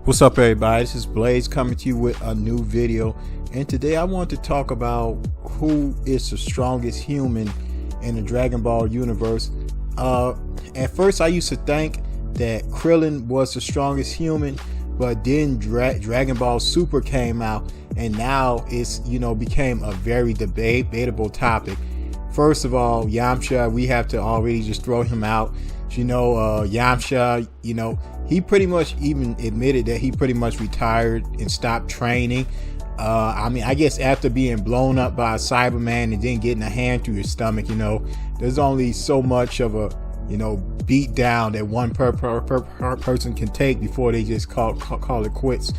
What's up, everybody? This is Blaze coming to you with a new video, and today I want to talk about who is the strongest human in the Dragon Ball universe. At first I used to think that Krillin was the strongest human, but then Dragon Ball Super came out, and now it's became a very debatable topic. First of all, Yamcha, we have to already just throw him out. Yamcha, he pretty much even admitted that he pretty much retired and stopped training. I guess after being blown up by a Cyberman and then getting a hand through your stomach, there's only so much of a, beat down that one person can take before they just call it quits.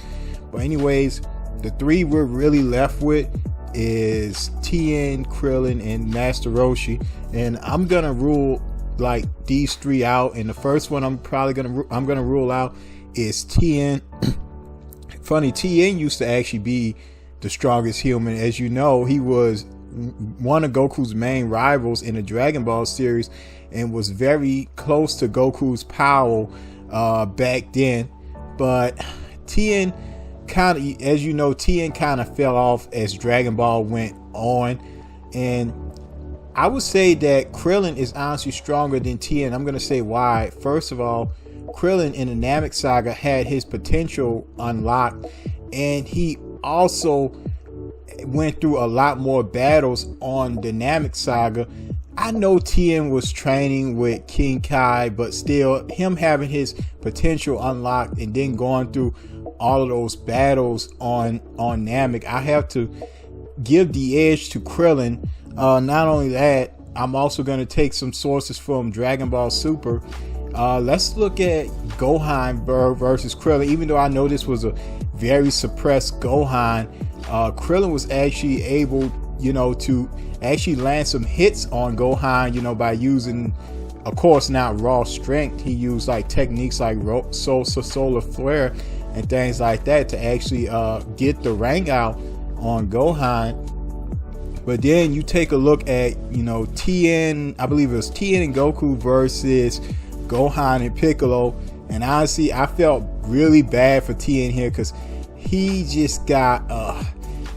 But anyways, the three we're really left with is Tien, Krillin, and Master Roshi, and I'm gonna rule like these three out. And the first one I'm gonna rule out is Tien. Funny, Tien used to actually be the strongest human. As you know, he was one of Goku's main rivals in the Dragon Ball series and was very close to Goku's power back then. But Tien kind of fell off as Dragon Ball went on, and I would say that Krillin is honestly stronger than Tien. I'm going to say why. First of all, Krillin in the Namek Saga had his potential unlocked, and he also went through a lot more battles on the Namek Saga. I know Tien was training with King Kai, but still, him having his potential unlocked and then going through all of those battles on Namek, I have to give the edge to Krillin. Not only that, I'm also going to take some sources from Dragon Ball Super. Let's look at Gohan versus Krillin. Even though I know this was a very suppressed Gohan, Krillin was actually able, to actually land some hits on Gohan, by using, of course, not raw strength. He used like techniques like solar flare and things like that to actually get the rank out on Gohan. But then you take a look at, Tien, I believe it was Tien and Goku versus Gohan and Piccolo. And honestly, I felt really bad for Tien here because he just got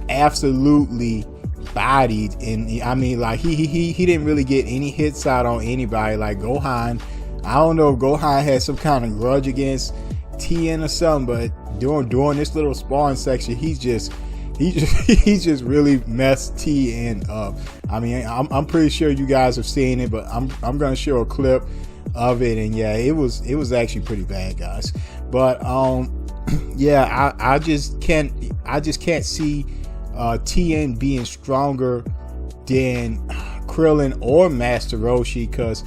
absolutely bodied. And he didn't really get any hits out on anybody. Like Gohan, I don't know if Gohan had some kind of grudge against Tien or something, but during this little sparring section, he just really messed Tien up. I'm pretty sure you guys have seen it, but I'm gonna show a clip of it, and yeah, it was actually pretty bad, guys. But yeah, I just can't see Tien being stronger than Krillin or Master Roshi, because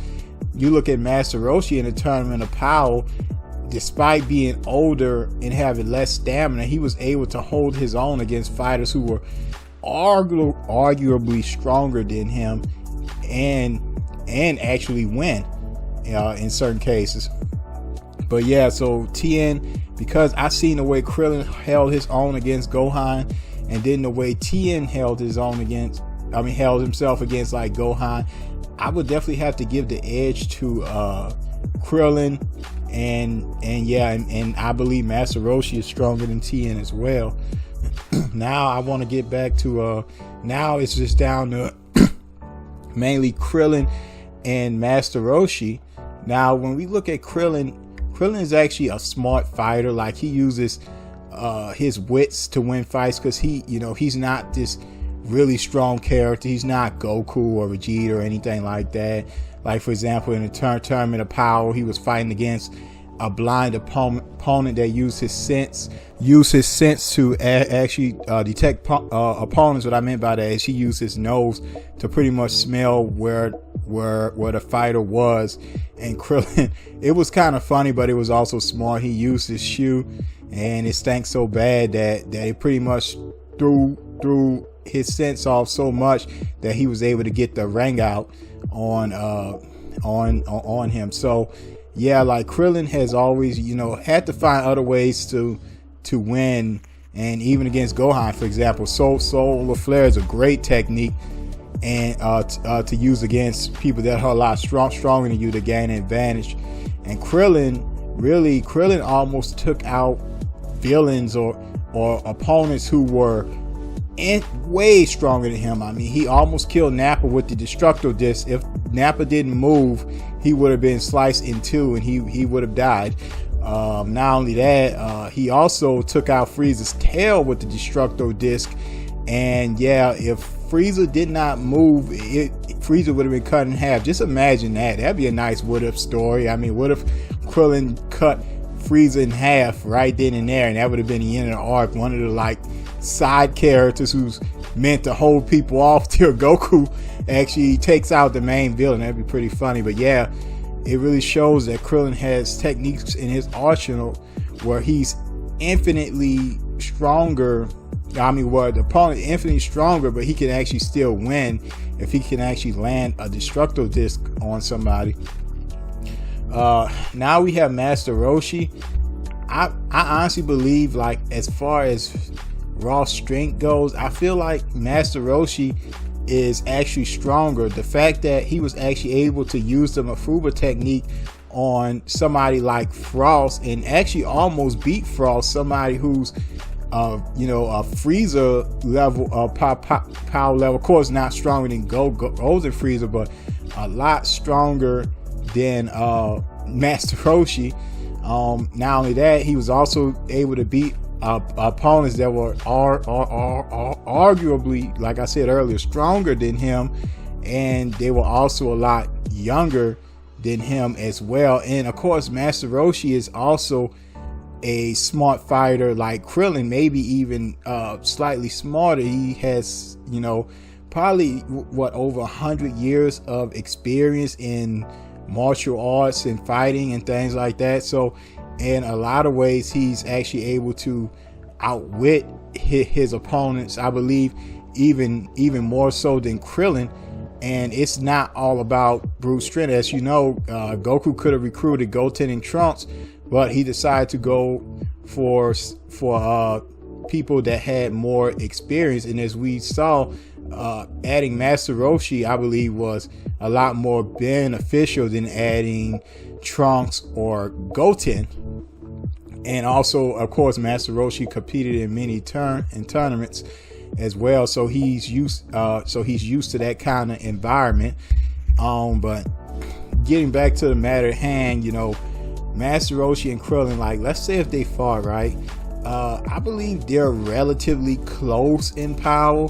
you look at Master Roshi in the Tournament of Power. Despite being older and having less stamina, he was able to hold his own against fighters who were arguably stronger than him, and actually win in certain cases. But yeah, so Tien, because I seen the way Krillin held his own against Gohan, and then the way Tien held himself against like Gohan, I would definitely have to give the edge to Krillin. And I believe Master Roshi is stronger than Tien as well. Now I want to get back to now it's just down to mainly Krillin and Master Roshi. Now when we look at Krillin is actually a smart fighter. Like, he uses his wits to win fights, because he's not this really strong character. He's not Goku or Vegeta or anything like that. Like, for example, in the Tournament of Power, he was fighting against a blind opponent that used his sense to actually detect opponents. What I meant by that is he used his nose to pretty much smell where the fighter was. And Krillin, it was kind of funny, but it was also smart. He used his shoe, and it stank so bad that it pretty much threw his sense off so much that he was able to get the ring out on him. So yeah, like, Krillin has always had to find other ways to win, and even against Gohan, for example, solar flare is a great technique, and to use against people that are a lot stronger than you to gain an advantage. And Krillin almost took out villains or opponents who were way stronger than him. I mean, he almost killed Nappa with the Destructo Disc. If Nappa didn't move, he would have been sliced in two and he would have died. Not only that, he also took out Frieza's tail with the Destructo Disc. And yeah, if Frieza did not move, Frieza would have been cut in half. Just imagine that. That'd be a nice what if story. I mean, what if Krillin cut Frieza in half right then and there, and that would have been the end of the arc. One of the like side characters who's meant to hold people off till Goku actually takes out the main villain. That'd be pretty funny. But yeah, it really shows that Krillin has techniques in his arsenal where he's infinitely stronger. I mean, well, the opponent is infinitely stronger, but he can actually still win if he can actually land a Destructo Disc on somebody. Now we have Master Roshi. I honestly believe, like, as far as raw strength goes, I feel like Master Roshi is actually stronger. The fact that he was actually able to use the Mafuba technique on somebody like Frost and actually almost beat Frost, somebody who's you know, a Frieza level, power level. Of course, not stronger than Golden Frieza, but a lot stronger than Master Roshi. Not only that, he was also able to beat opponents that were arguably, like I said earlier, stronger than him, and they were also a lot younger than him as well. And of course, Master Roshi is also a smart fighter like Krillin, maybe even slightly smarter. He has, you know, probably what, over 100 years of experience in martial arts and fighting and things like that. So in a lot of ways, he's actually able to outwit his opponents, I believe, even more so than Krillin. And it's not all about brute strength. As you know, Goku could have recruited Goten and Trunks, but he decided to go for people that had more experience. And as we saw, adding Master Roshi, I believe, was a lot more beneficial than adding Trunks or Goten. And also, of course, Master Roshi competed in many tournaments as well, so he's used to that kind of environment. But getting back to the matter at hand, you know, Master Roshi and Krillin, like, let's say if they fought, right? I believe they're relatively close in power.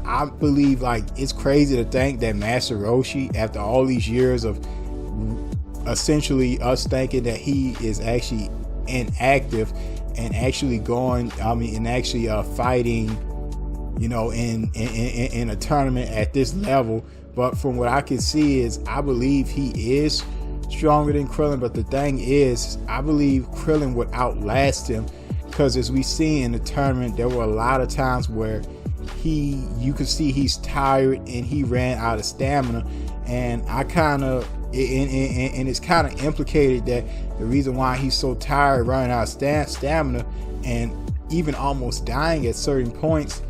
I believe, like, it's crazy to think that Master Roshi, after all these years of essentially us thinking that he is actually inactive and actually going, fighting, you know, in a tournament at this level. But from what I can see is, I believe he is stronger than Krillin. But the thing is, I believe Krillin would outlast him, because as we see in the tournament, there were a lot of times where you could see he's tired and he ran out of stamina. And it's kind of implicated that the reason why he's so tired, running out of stamina, and even almost dying at certain points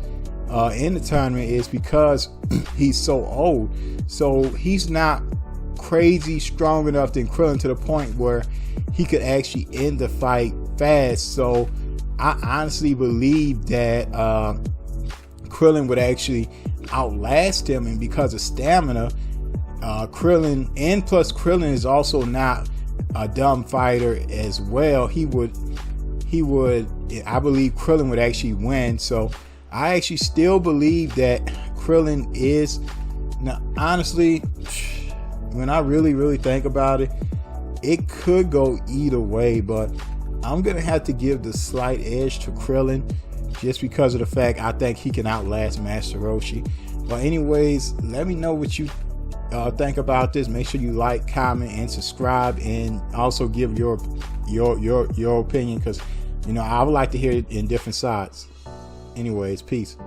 in the tournament, is because he's so old. So he's not crazy strong enough than Krillin to the point where he could actually end the fight fast. So I honestly believe that Krillin would actually outlast him, and because of stamina, Krillin, and plus Krillin is also not a dumb fighter as well. I believe Krillin would actually win. So I actually still believe that Krillin is, now honestly, when I really think about it, it could go either way, but I'm gonna have to give the slight edge to Krillin, just because of the fact I think he can outlast Master Roshi. But anyways, let me know what you think about this. Make sure you like, comment, and subscribe, and also give your opinion, because, you know, I would like to hear it in different sides. Anyways, peace.